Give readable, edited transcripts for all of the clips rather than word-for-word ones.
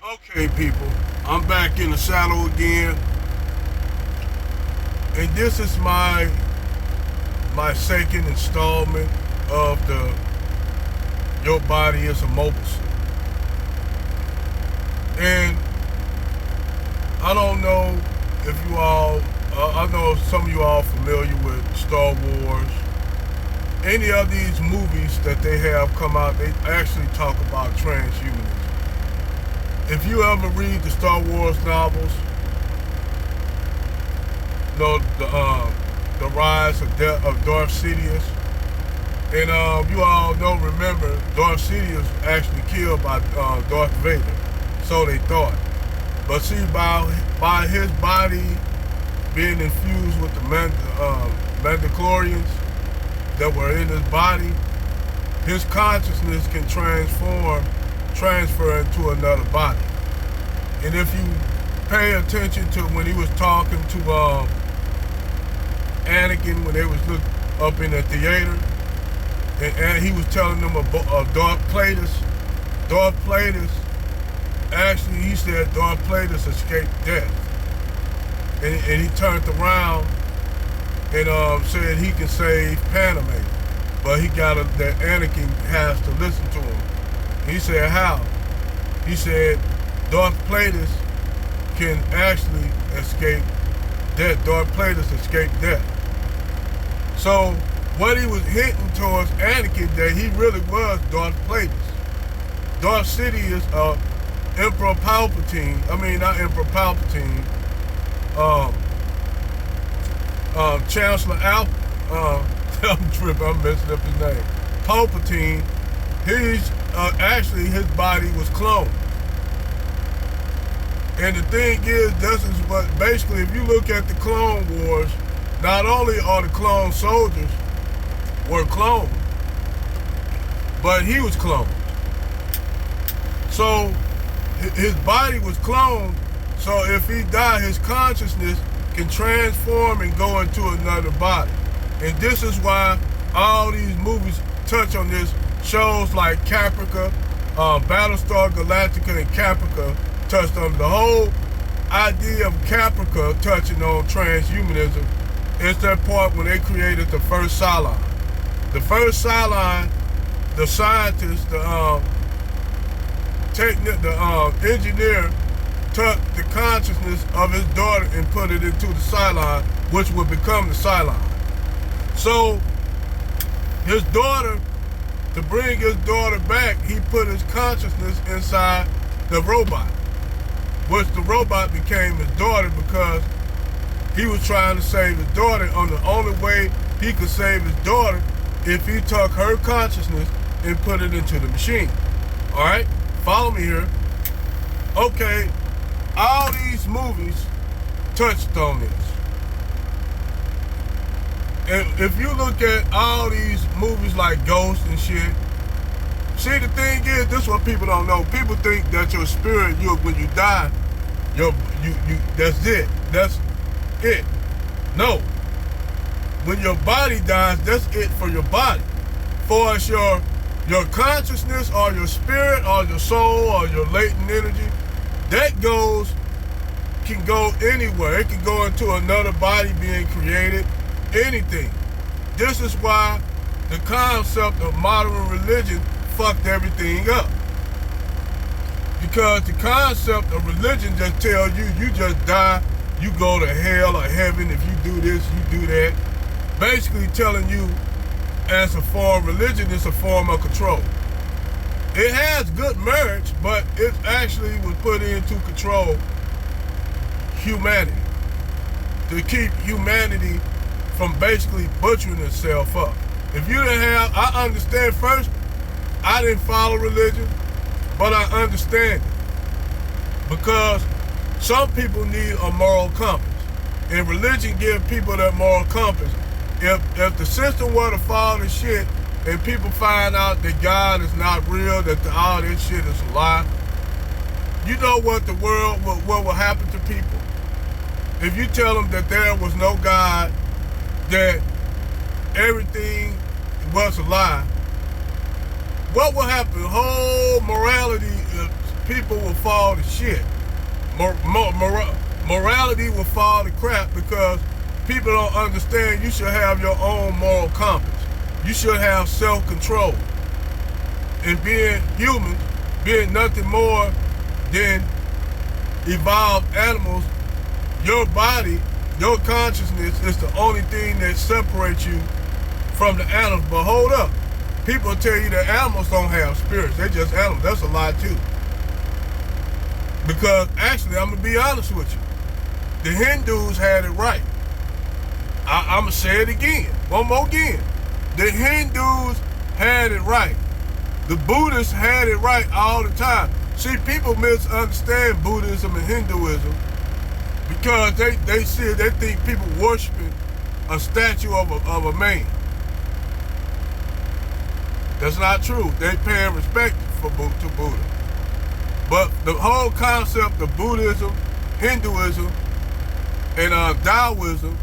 Okay, people, I'm back in the saddle again, and this is my second installment of the Your Body is a Mobile Suit. And I don't know if you all, I know some of you all familiar with Star Wars. Any of these movies that they have come out, they actually talk about transhumanism. If you ever read the Star Wars novels, you know the rise of Darth Sidious, and you all don't remember Darth Sidious actually killed by Darth Vader, so they thought. But see, by his body being infused with the Mandalorians that were in his body, his consciousness can transfer into another body. And if you pay attention to when he was talking to Anakin when they was up in the theater, and he was telling them about Darth Plagueis. Darth Plagueis, actually, he said Darth Plagueis escaped death, and he turned around and said he can save Padme, but that Anakin has to listen to him. He said, how? He said, Darth Plagueis can actually escape death. Darth Plagueis escaped death. So, what he was hinting towards Anakin, that he really was Darth Plagueis. Darth Sidious, Emperor Palpatine, not Emperor Palpatine, Chancellor I'm tripping, I'm messing up his name. Palpatine, actually his body was cloned. And the thing is, this is what, basically, if you look at the Clone Wars, not only are the clone soldiers were cloned, but he was cloned. So, his body was cloned, so if he died, his consciousness can transform and go into another body. And this is why all these movies touch on this. Shows like Caprica, Battlestar Galactica and Caprica touched on the whole idea of Caprica touching on transhumanism. It's that part when they created the first Cylon. The first Cylon, the scientist, the engineer took the consciousness of his daughter and put it into the Cylon, which would become the Cylon. So his daughter, to bring his daughter back, he put his consciousness inside the robot, which the robot became his daughter because he was trying to save his daughter. And the only way he could save his daughter if he took her consciousness and put it into the machine. All right, follow me here. Okay, all these movies touched on this. And if you look at all these movies like Ghost and shit, see, the thing is, this is what people don't know. People think that your spirit, when you die, that's it. That's it. No. When your body dies, that's it for your body. For as your consciousness or your spirit or your soul or your latent energy, that can go anywhere. It can go into another body being created. Anything. This is why the concept of modern religion fucked everything up. Because the concept of religion just tells you just die, you go to hell or heaven if you do this, you do that. Basically telling you, as a form of religion, it's a form of control. It has good merits, but it actually was put in to control humanity. To keep humanity from basically butchering itself up. If you didn't have, I understand first, I didn't follow religion, but I understand it. Because some people need a moral compass. And religion gives people that moral compass. If the system were to fall to shit and people find out that God is not real, that all this shit is a lie, you know what what will happen to people? If you tell them that there was no God, that everything was a lie, what will happen? Whole morality people will fall to shit. Morality will fall to crap because people don't understand you should have your own moral compass. You should have self-control. And being human, being nothing more than evolved animals, your body, your consciousness is the only thing that separates you from the animals. But hold up. People tell you that animals don't have spirits. They're just animals. That's a lie too. Because actually, I'm going to be honest with you. The Hindus had it right. I'm going to say it again. One more again. The Hindus had it right. The Buddhists had it right all the time. See, people misunderstand Buddhism and Hinduism because they think people worshiping a statue of a man. That's not true. They pay respect to Buddha. But the whole concept of Buddhism, Hinduism, and Taoism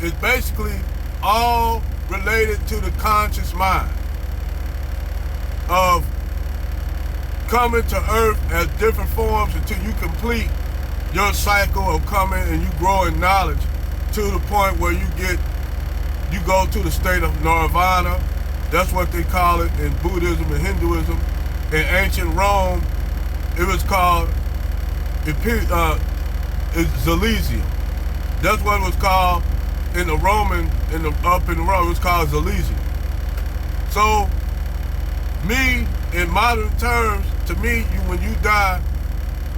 is basically all related to the conscious mind of coming to earth as different forms until you complete your cycle of coming and you grow in knowledge to the point where you go to the state of nirvana. That's what they call it in Buddhism and Hinduism. In ancient Rome, it was called Elysium. That's what it was called in the Rome, it was called Elysium. So, me, in modern terms, to me, when you die,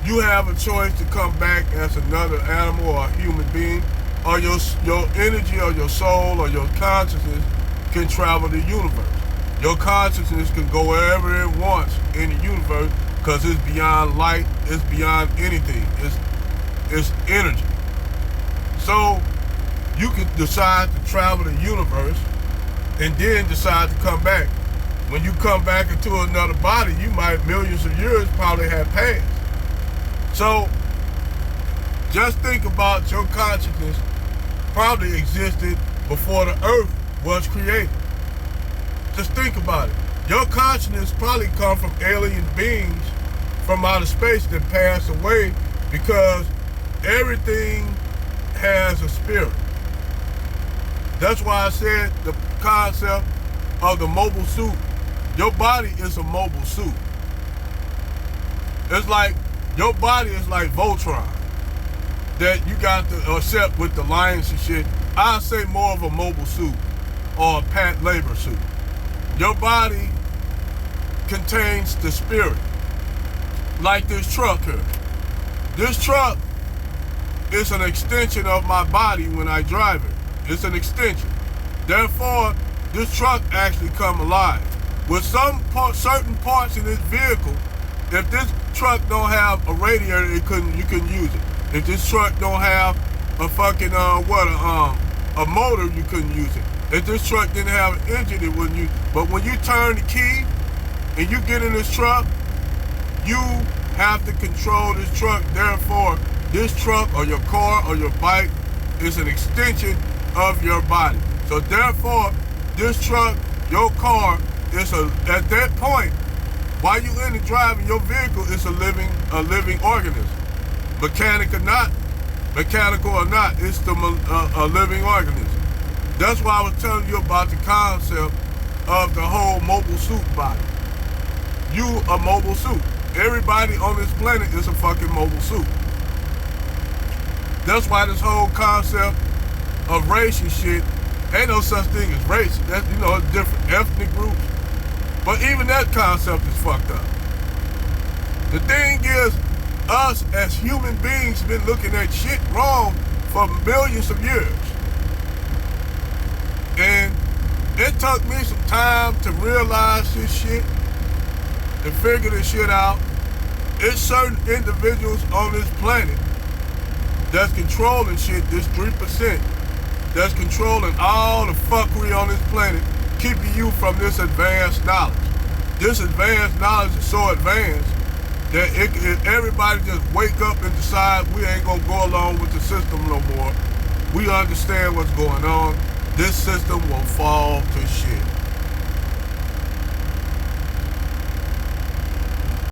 you have a choice to come back as another animal or a human being, or your energy or your soul or your consciousness can travel the universe. Your consciousness can go wherever it wants in the universe because it's beyond light, it's beyond anything, it's energy. So you can decide to travel the universe and then decide to come back. When you come back into another body, you might, millions of years probably have passed. So just think about your consciousness probably existed before the earth was created. Just think about it. Your consciousness probably come from alien beings from outer space that passed away because everything has a spirit. That's why I said the concept of the mobile suit. Your body is a mobile suit. It's like, your body is like Voltron that you got to accept with the lions and shit. I say more of a mobile suit or a Pat Labor suit. Your body contains the spirit. Like this truck here. This truck is an extension of my body when I drive it. It's an extension. Therefore, this truck actually come alive. With certain parts in this vehicle, if this truck don't have a radiator, you couldn't use it. If this truck don't have a fucking a motor, you couldn't use it. If this truck didn't have an engine, it wouldn't use it. But when you turn the key and you get in this truck, you have to control this truck. Therefore, this truck or your car or your bike is an extension of your body. So therefore, this truck, your car, at that point, while you in the driving, your vehicle is a living organism. Mechanical or not, it's a living organism. That's why I was telling you about the concept of the whole mobile suit body. You a mobile suit. Everybody on this planet is a fucking mobile suit. That's why this whole concept of race and shit, ain't no such thing as race. That's, different ethnic groups. But even that concept is fucked up. The thing is, us as human beings been looking at shit wrong for millions of years. And it took me some time to realize this shit, to figure this shit out. It's certain individuals on this planet that's controlling shit, this 3%, that's controlling all the fuckery on this planet, keeping you from this advanced knowledge. This advanced knowledge is so advanced that if everybody just wake up and decide we ain't gonna go along with the system no more, we understand what's going on, this system will fall to shit.